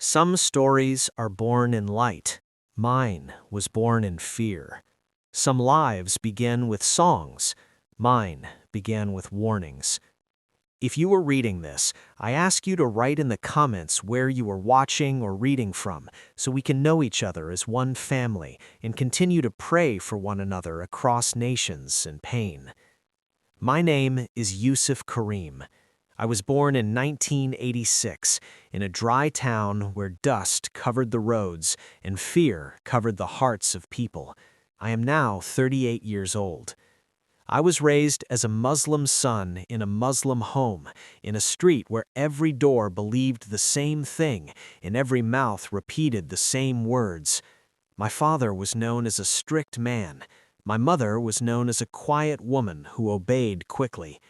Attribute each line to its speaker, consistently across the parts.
Speaker 1: Some stories are born in light. Mine was born in fear. Some lives begin with songs. Mine began with warnings. If you were reading this, I ask you to write in the comments where you are watching or reading from so we can know each other as one family and continue to pray for one another across nations and pain. My name is Yusuf Karim. I was born in 1986 in a dry town where dust covered the roads and fear covered the hearts of people. I am now 38 years old. I was raised as a Muslim son in a Muslim home, in a street where every door believed the same thing and every mouth repeated the same words. My father was known as a strict man. My mother was known as a quiet woman who obeyed quickly.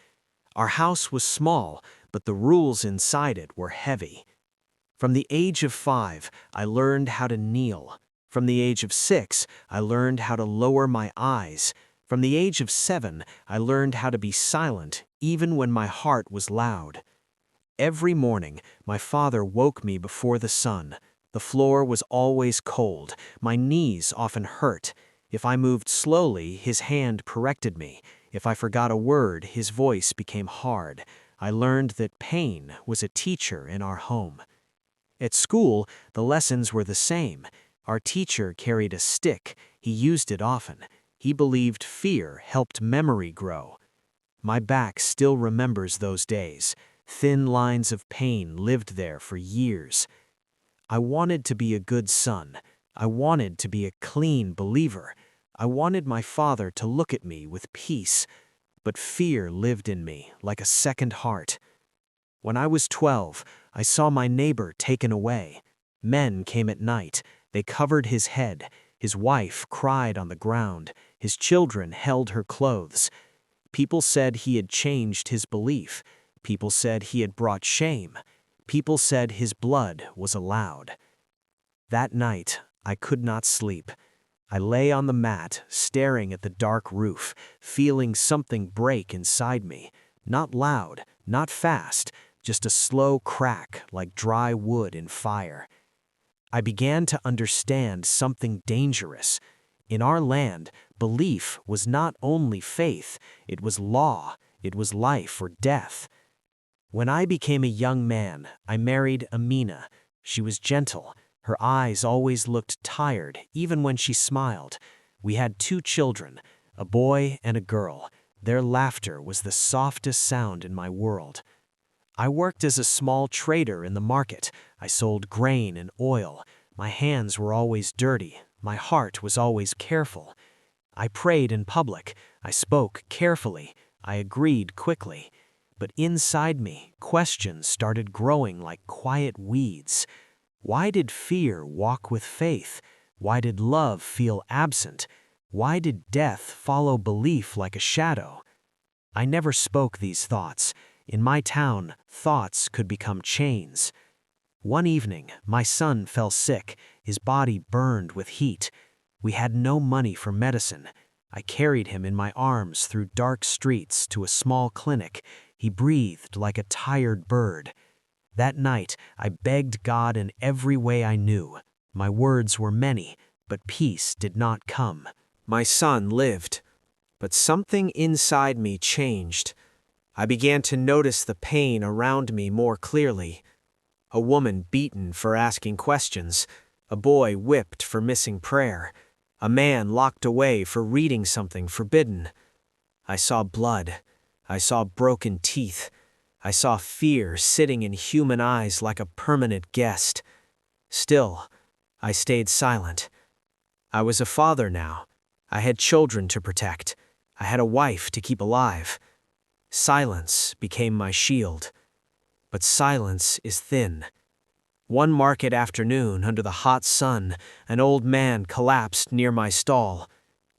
Speaker 1: Our house was small, but the rules inside it were heavy. From the age of 5, I learned how to kneel. From the age of 6, I learned how to lower my eyes. From the age of 7, I learned how to be silent, even when my heart was loud. Every morning, my father woke me before the sun. The floor was always cold. My knees often hurt. If I moved slowly, his hand corrected me. If I forgot a word, his voice became hard. I learned that pain was a teacher in our home. At school, the lessons were the same. Our teacher carried a stick. He used it often. He believed fear helped memory grow. My back still remembers those days. Thin lines of pain lived there for years. I wanted to be a good son. I wanted to be a clean believer. I wanted my father to look at me with peace, but fear lived in me like a second heart. When I was 12, I saw my neighbor taken away. Men came at night. They covered his head. His wife cried on the ground. His children held her clothes. People said he had changed his belief. People said he had brought shame. People said his blood was allowed. That night, I could not sleep. I lay on the mat, staring at the dark roof, feeling something break inside me. Not loud, not fast, just a slow crack like dry wood in fire. I began to understand something dangerous. In our land, belief was not only faith, it was law, it was life or death. When I became a young man, I married Amina. She was gentle. Her eyes always looked tired, even when she smiled. We had 2 children, a boy and a girl. Their laughter was the softest sound in my world. I worked as a small trader in the market. I sold grain and oil. My hands were always dirty. My heart was always careful. I prayed in public. I spoke carefully. I agreed quickly. But inside me, questions started growing like quiet weeds. Why did fear walk with faith? Why did love feel absent? Why did death follow belief like a shadow? I never spoke these thoughts. In my town, thoughts could become chains. One evening, my son fell sick. His body burned with heat. We had no money for medicine. I carried him in my arms through dark streets to a small clinic. He breathed like a tired bird. That night, I begged God in every way I knew. My words were many, but peace did not come. My son lived, but something inside me changed. I began to notice the pain around me more clearly. A woman beaten for asking questions, a boy whipped for missing prayer, a man locked away for reading something forbidden. I saw blood. I saw broken teeth. I saw fear sitting in human eyes like a permanent guest. Still, I stayed silent. I was a father now. I had children to protect. I had a wife to keep alive. Silence became my shield. But silence is thin. One market afternoon, under the hot sun, an old man collapsed near my stall.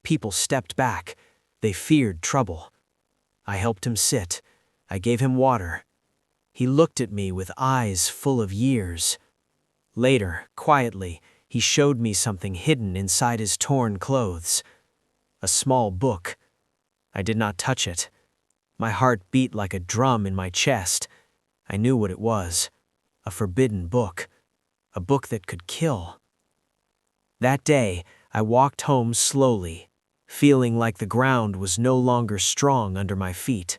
Speaker 1: People stepped back. They feared trouble. I helped him sit. I gave him water. He looked at me with eyes full of years. Later, quietly, he showed me something hidden inside his torn clothes. A small book. I did not touch it. My heart beat like a drum in my chest. I knew what it was. A forbidden book. a book that could kill. That day, I walked home slowly, feeling like the ground was no longer strong under my feet.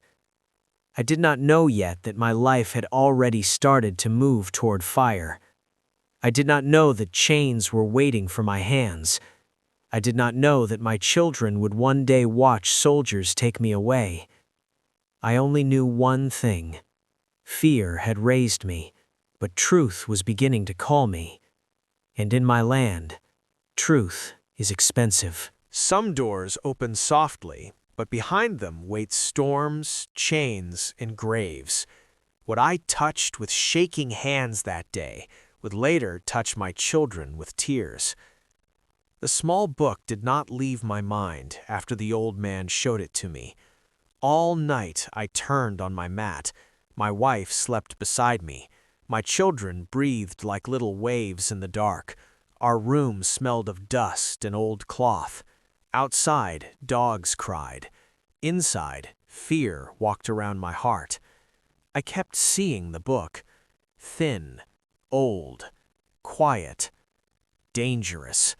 Speaker 1: I did not know yet that my life had already started to move toward fire. I did not know that chains were waiting for my hands. I did not know that my children would one day watch soldiers take me away. I only knew one thing. Fear had raised me, but truth was beginning to call me. And in my land, truth is expensive.
Speaker 2: Some doors open softly, but behind them wait storms, chains, and graves. What I touched with shaking hands that day would later touch my children with tears. The small book did not leave my mind after the old man showed it to me. All night I turned on my mat. My wife slept beside me. My children breathed like little waves in the dark. Our room smelled of dust and old cloth. Outside, dogs cried. Inside, fear walked around my heart. I kept seeing the book. Thin, old, quiet, dangerous.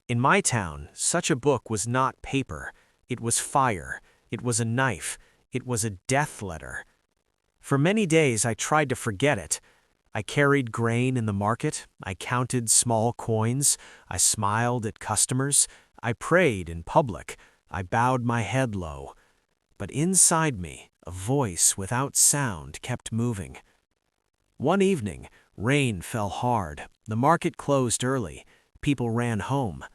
Speaker 2: In my town, such a book was not paper. It was fire. It was a knife. It was a death letter. For many days I tried to forget it. I carried grain in the market. I counted small coins. I smiled at customers. I prayed in public. I bowed my head low. But inside me, a voice without sound kept moving. One evening, rain fell hard. The market closed early. People ran home.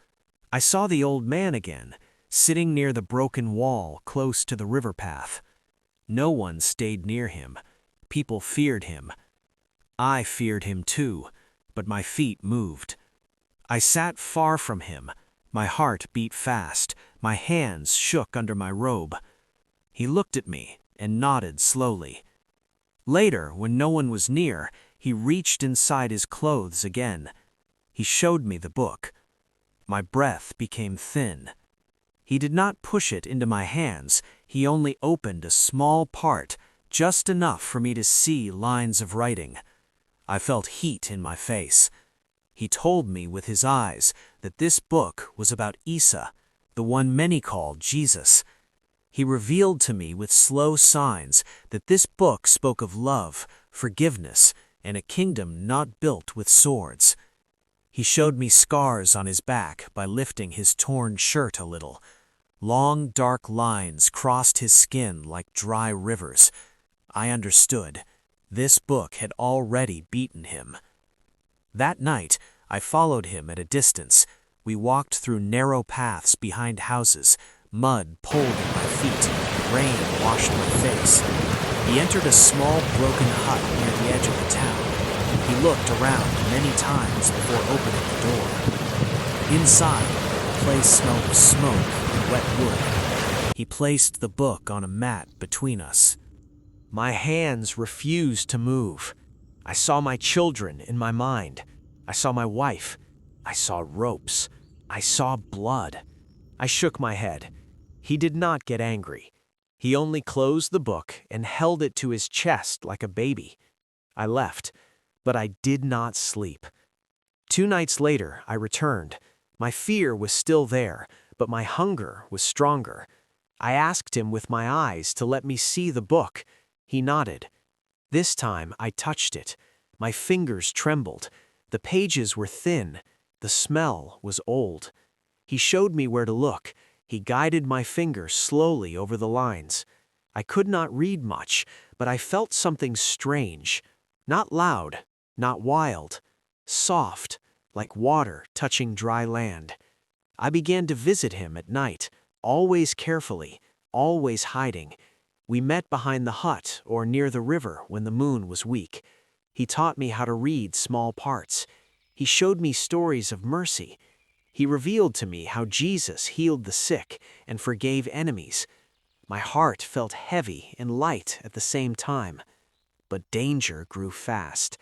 Speaker 2: I saw the old man again, sitting near the broken wall close to the river path. No one stayed near him. People feared him. I feared him too, but my feet moved. I sat far from him. My heart beat fast. My hands shook under my robe. He looked at me and nodded slowly. Later, when no one was near, he reached inside his clothes again. He showed me the book. My breath became thin. He did not push it into my hands. He only opened a small part, just enough for me to see lines of writing. I felt heat in my face. He told me with his eyes that this book was about Isa, the one many called Jesus. He revealed to me with slow signs that this book spoke of love, forgiveness, and a kingdom not built with swords. He showed me scars on his back by lifting his torn shirt a little. Long, dark lines crossed his skin like dry rivers. I understood. This book had already beaten him. That night, I followed him at a distance. We walked through narrow paths behind houses. Mud pulled at my feet. Rain washed my face. He entered a small, broken hut near the edge of the town. He looked around many times before opening the door. Inside, the place smelled of smoke and wet wood. He placed the book on a mat between us. My hands refused to move. I saw my children in my mind. I saw my wife. I saw ropes. I saw blood. I shook my head. He did not get angry. He only closed the book and held it to his chest like a baby. I left, but I did not sleep. 2 nights later, I returned. My fear was still there, but my hunger was stronger. I asked him with my eyes to let me see the book. He nodded. This time, I touched it. My fingers trembled. The pages were thin. The smell was old. He showed me where to look. He guided my finger slowly over the lines. I could not read much, but I felt something strange. Not loud, not wild. Soft, like water touching dry land. I began to visit him at night, always carefully, always hiding. We met behind the hut or near the river when the moon was weak. He taught me how to read small parts. He showed me stories of mercy. He revealed to me how Jesus healed the sick and forgave enemies. My heart felt heavy and light at the same time. But danger grew fast.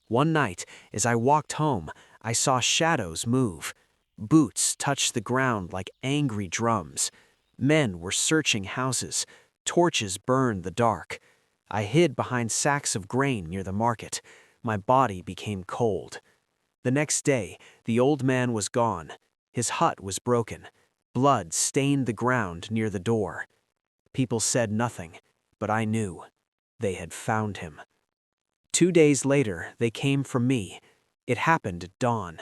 Speaker 2: One night, as I walked home, I saw shadows move. Boots touched the ground like angry drums. Men were searching houses. Torches burned the dark. I hid behind sacks of grain near the market. My body became cold.
Speaker 1: The next day, the old man was gone. His hut was broken. Blood stained the ground near the door. People said nothing, but I knew. They had found him. 2 days later, they came for me. It happened at dawn.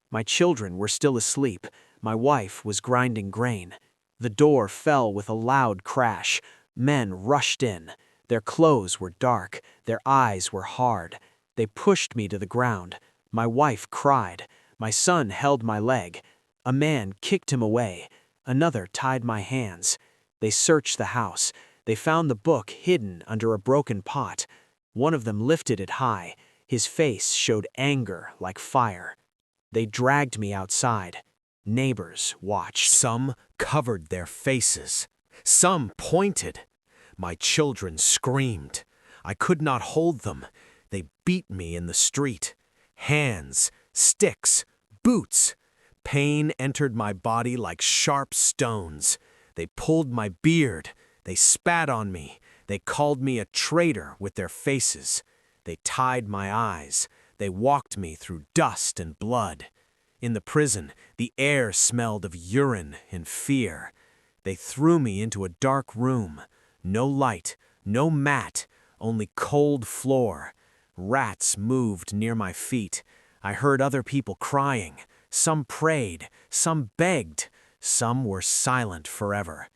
Speaker 1: My children were still asleep. My wife was grinding grain. The door fell with a loud crash. Men rushed in. Their clothes were dark. Their eyes were hard. They pushed me to the ground. My wife cried. My son held my leg. A man kicked him away. Another tied my hands. They searched the house. They found the book hidden under a broken pot. One of them lifted it high. His face showed anger like fire. They dragged me outside. Neighbors watched.
Speaker 2: Some covered their faces. Some pointed. My children screamed. I could not hold them. They beat me in the street. Hands, sticks, boots. Pain entered my body like sharp stones. They pulled my beard. They spat on me. They called me a traitor with their faces. They tied my eyes. They walked me through dust and blood. In the prison, the air smelled of urine and fear. They threw me into a dark room. No light, no mat, only cold floor. Rats moved near my feet. I heard other people crying. Some prayed, some begged, some were silent forever.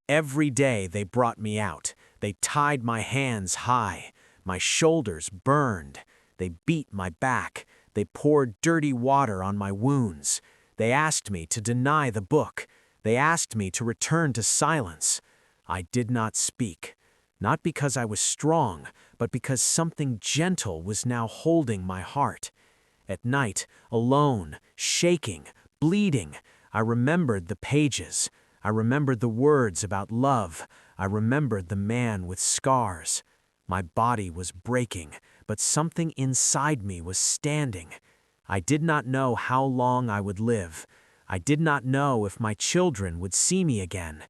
Speaker 2: Every day they brought me out. They tied my hands high. My shoulders burned. They beat my back. They poured dirty water on my wounds. They asked me to deny the book. They asked me to return to silence. I did not speak, not because I was strong, but because something gentle was now holding my heart. At night, alone, shaking, bleeding, I remembered the pages. I remembered the words about love. I remembered the man with scars. My body was breaking, but something inside me was standing. I did not know how long I would live. I did not know if my children would see me again.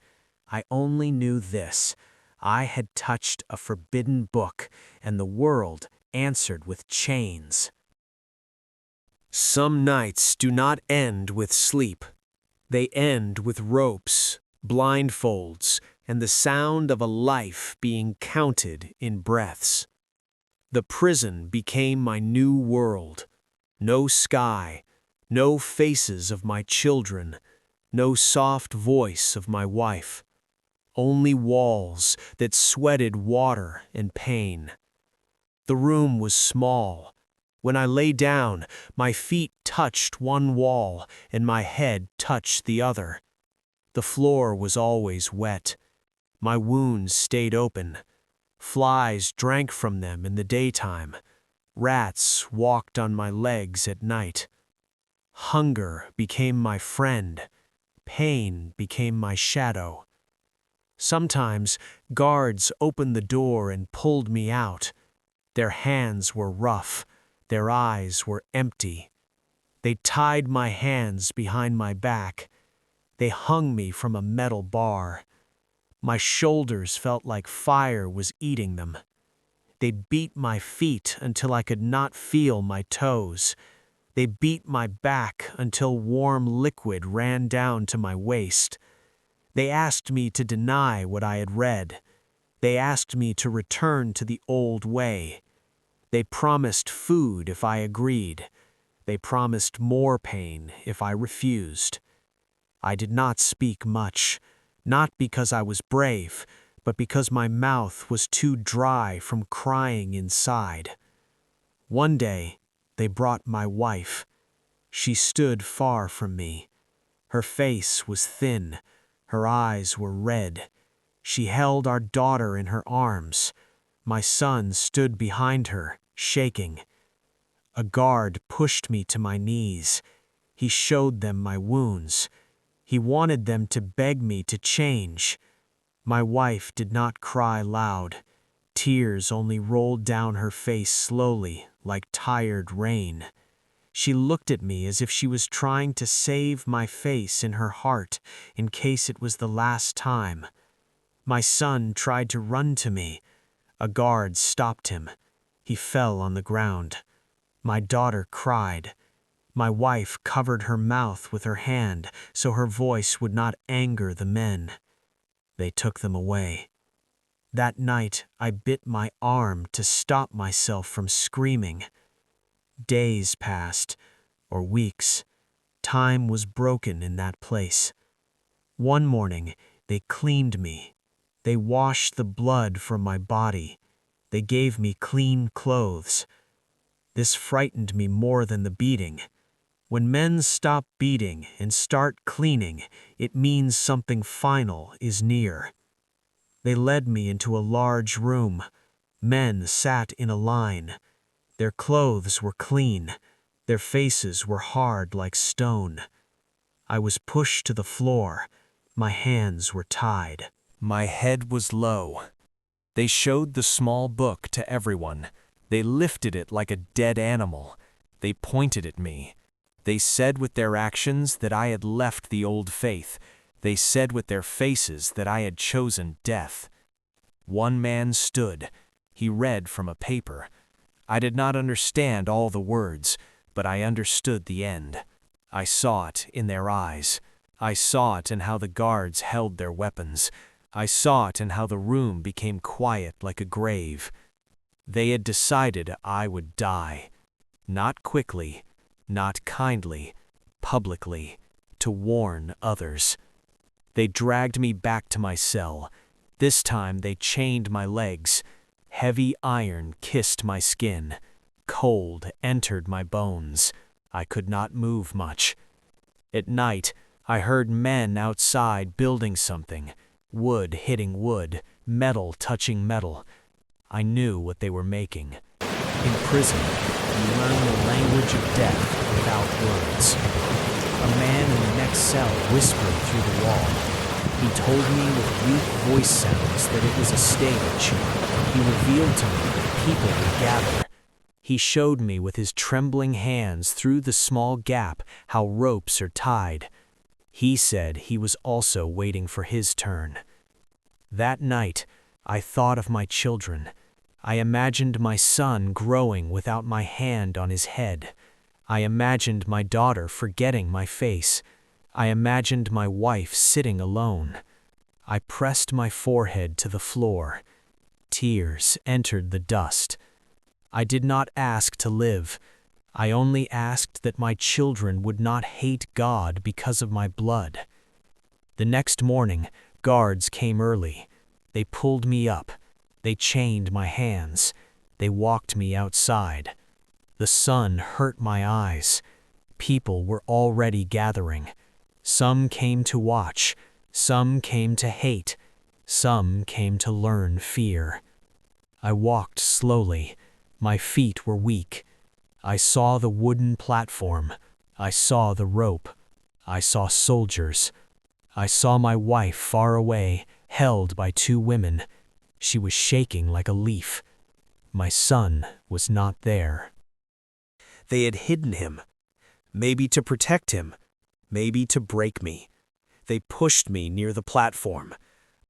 Speaker 2: I only knew this. I had touched a forbidden book, and the world answered with chains. Some nights do not end with sleep. They end with ropes, blindfolds, and the sound of a life being counted in breaths. The prison became my new world. No sky, no faces of my children, no soft voice of my wife. Only walls that sweated water and pain. The room was small. When I lay down, my feet touched one wall and my head touched the other. The floor was always wet. My wounds stayed open. Flies drank from them in the daytime. Rats walked on my legs at night. Hunger became my friend. Pain became my shadow. Sometimes guards opened the door and pulled me out. Their hands were rough. Their eyes were empty. They tied my hands behind my back. They hung me from a metal bar. My shoulders felt like fire was eating them. They beat my feet until I could not feel my toes. They beat my back until warm liquid ran down to my waist. They asked me to deny what I had read. They asked me to return to the old way. They promised food if I agreed. They promised more pain if I refused. I did not speak much, not because I was brave, but because my mouth was too dry from crying inside. One day, they brought my wife. She stood far from me. Her face was thin. Her eyes were red. She held our daughter in her arms. My son stood behind her, shaking. A guard pushed me to my knees. He showed them my wounds. He wanted them to beg me to change. My wife did not cry loud. Tears only rolled down her face slowly, like tired rain. She looked at me as if she was trying to save my face in her heart in case it was the last time. My son tried to run to me. A guard stopped him. He fell on the ground. My daughter cried.
Speaker 1: My wife covered her mouth with her hand so her voice would not anger the men. They took them away. That night, I bit my arm to stop myself from screaming. Days passed, or weeks. Time was broken in that place. One morning, they cleaned me. They washed the blood from my body. They gave me clean clothes. This frightened me more than the beating. When men stop beating and start cleaning, it means something final is near. They led me into a large room. Men sat in a line. Their clothes were clean. Their faces were hard like stone. I was pushed to the floor. My hands were tied.
Speaker 2: My head was low. They showed the small book to everyone. They lifted it like a dead animal. They pointed at me. They said with their actions that I had left the old faith. They said with their faces that I had chosen death. One man stood. He read from a paper. I did not understand all the words, but I understood the end. I saw it in their eyes. I saw it in how the guards held their weapons. I saw it in how the room became quiet like a grave. They had decided I would die. Not quickly, not kindly, publicly, to warn others. They dragged me back to my cell. This time they chained my legs. Heavy iron kissed my skin. Cold entered my bones. I could not move much. At night, I heard men outside building something. Wood hitting wood, metal touching metal. I knew what they were making. In prison, you learn the language of death without words. A man in the next cell whispered through the wall. He told me with weak voice sounds that it was a stage. He revealed to me that people would gather. He showed me with his trembling hands through the small gap how ropes are tied. He said he was also waiting for his turn. That night, I thought of my children. I imagined my son growing without my hand on his head. I imagined my daughter forgetting my face. I imagined my wife sitting alone. I pressed my forehead to the floor. Tears entered the dust. I did not ask to live. I only asked that my children would not hate God because of my blood. The next morning, guards came early. They pulled me up. They chained my hands. They walked me outside. The sun hurt my eyes. People were already gathering. Some came to watch. Some came to hate. Some came to learn fear. I walked slowly. My feet were weak. I saw the wooden platform. I saw the rope. I saw soldiers. I saw my wife far away, held by two women. She was shaking like a leaf. My son was not there. They had hidden him, maybe to protect him, maybe to break me. They pushed me near the platform.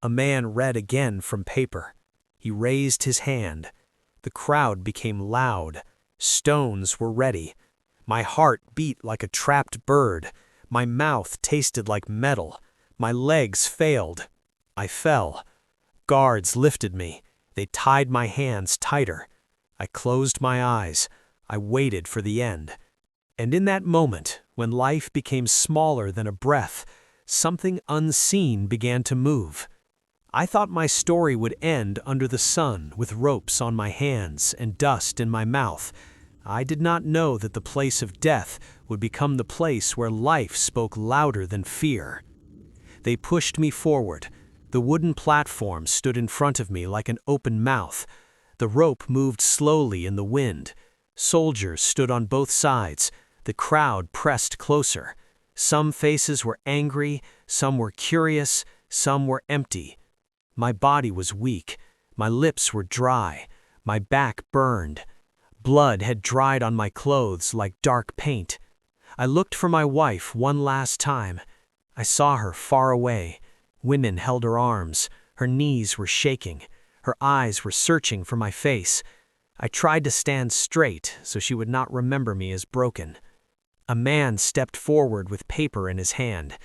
Speaker 2: A man read again from paper. He raised his hand. The crowd became loud. Stones were ready. My heart beat like a trapped bird. My mouth tasted like metal. My legs failed. I fell. Guards lifted me. They tied my hands tighter. I closed my eyes. I waited for the end. And in that moment, when life became smaller than a breath, something unseen began to move. I thought my story would end under the sun with ropes on my hands and dust in my mouth. I did not know that the place of death would become the place where life spoke louder than fear. They pushed me forward. The wooden platform stood in front of me like an open mouth. The rope moved slowly in the wind. Soldiers stood on both sides. The crowd pressed closer. Some faces were angry, some were curious, some were empty. My body was weak. My lips were dry. My back burned. Blood had dried on my clothes like dark paint. I looked for my wife one last time. I saw her far away. Women held her arms. Her knees were shaking. Her eyes were searching for my face. I tried to stand straight so she would not remember me as broken.
Speaker 1: A man stepped forward with paper in his hand.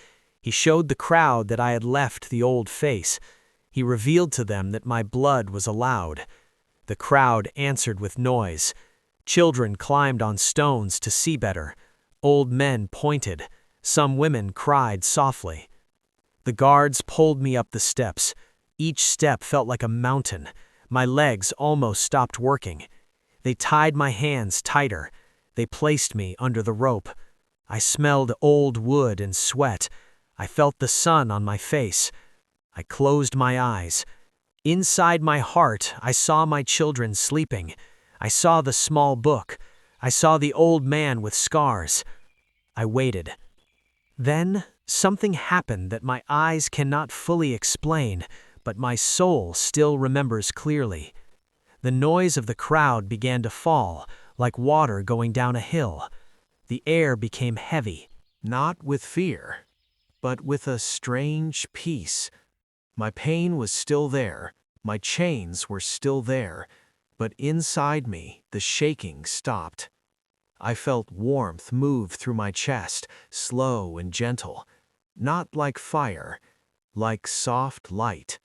Speaker 1: He showed the crowd that I had left the old face. He revealed to them that my blood was allowed. The crowd answered with noise. Children climbed on stones to see better. Old men pointed. Some women cried softly. The guards pulled me up the steps. Each step felt like a mountain. My legs almost stopped working. They tied my hands tighter. They placed me under the rope. I smelled old wood and sweat. I felt the sun on my face. I closed my eyes. Inside my heart, I saw my children sleeping. I saw the small book. I saw the old man with scars. I waited. Then something happened that my eyes cannot fully explain, but my soul still remembers clearly. The noise of the crowd began to fall, like water going down a hill. The air became heavy.
Speaker 2: Not with fear, but with a strange peace. My pain was still there, my chains were still there, but inside me the shaking stopped. I felt warmth move through my chest, slow and gentle, not like fire, like soft light.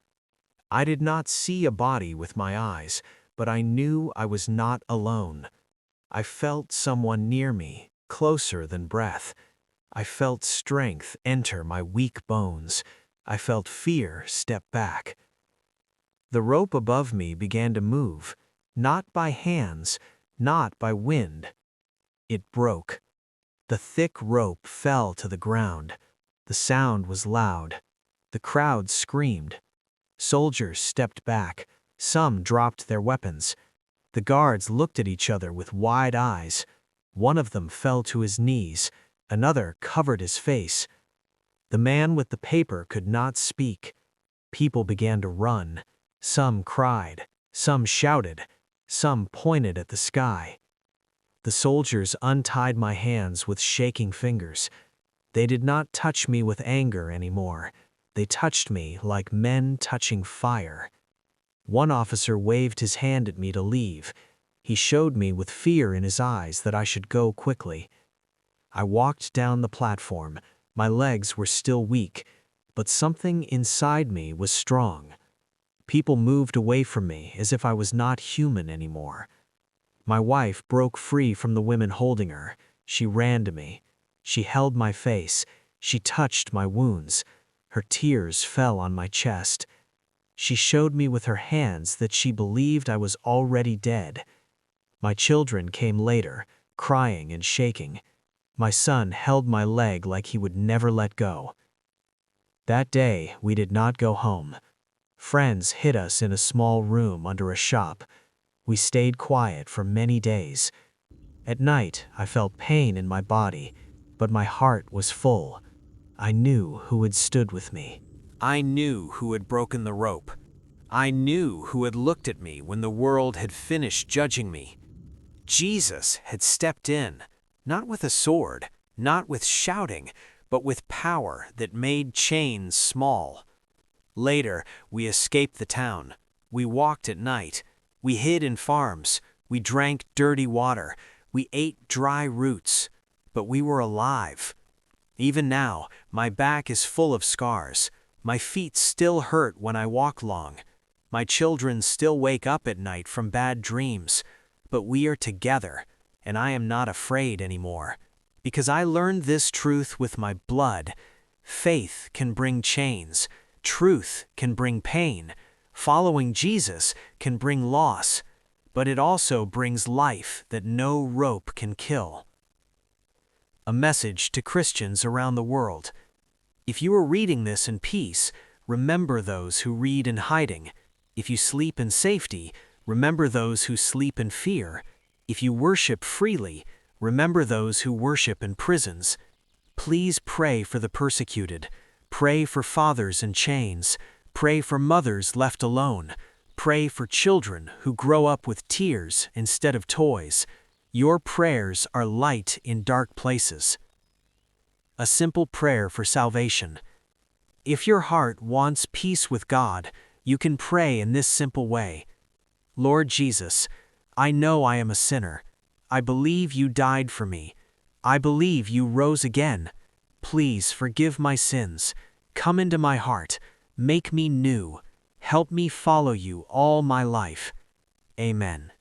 Speaker 2: I did not see a body with my eyes, but I knew I was not alone. I felt someone near me, closer than breath. I felt strength enter my weak bones. I felt fear step back. The rope above me began to move, not by hands, not by wind. It broke. The thick rope fell to the ground. The sound was loud. The crowd screamed. Soldiers stepped back. Some dropped their weapons. The guards looked at each other with wide eyes. One of them fell to his knees. Another covered his face. The man with the paper could not speak. People began to run. Some cried. Some shouted. Some pointed at the sky. The soldiers untied my hands with shaking fingers. They did not touch me with anger anymore. They touched me like men touching fire. One officer waved his hand at me to leave. He showed me with fear in his eyes that I should go quickly. I walked down the platform. My legs were still weak, but something inside me was strong. People moved away from me as if I was not human anymore. My wife broke free from the women holding her. She ran to me. She held my face. She touched my wounds. Her tears fell on my chest. She showed me with her hands that she believed I was already dead. My children came later, crying and shaking. My son held my leg like he would never let go. That day, we did not go home. Friends hid us in a small room under a shop. We stayed quiet for many days. At night, I felt pain in my body, but my heart was full. I knew who had stood with me. I knew who had broken the rope. I knew who had looked at me when the world had finished judging me. Jesus had stepped in, not with a sword, not with shouting, but with power that made chains small. Later, we escaped the town. We walked at night. We hid in farms. We drank dirty water. We ate dry roots. But we were alive. Even now, my back is full of scars. My feet still hurt when I walk long. My children still wake up at night from bad dreams. But we are together, and I am not afraid anymore. Because I learned this truth with my blood. Faith can bring chains. Truth can bring pain. Following Jesus can bring loss. But it also brings life that no rope can kill. A message to Christians around the world. If you are reading this in peace, remember those who read in hiding. If you sleep in safety, remember those who sleep in fear. If you worship freely, remember those who worship in prisons. Please pray for the persecuted. Pray for fathers in chains. Pray for mothers left alone. Pray for children who grow up with tears instead of toys. Your prayers are light in dark places. A simple prayer for salvation. If your heart wants peace with God, you can pray in this simple way. Lord Jesus, I know I am a sinner. I believe you died for me.
Speaker 1: I believe you rose again. Please forgive my sins. Come into my heart. Make me new. Help me follow you all my life. Amen.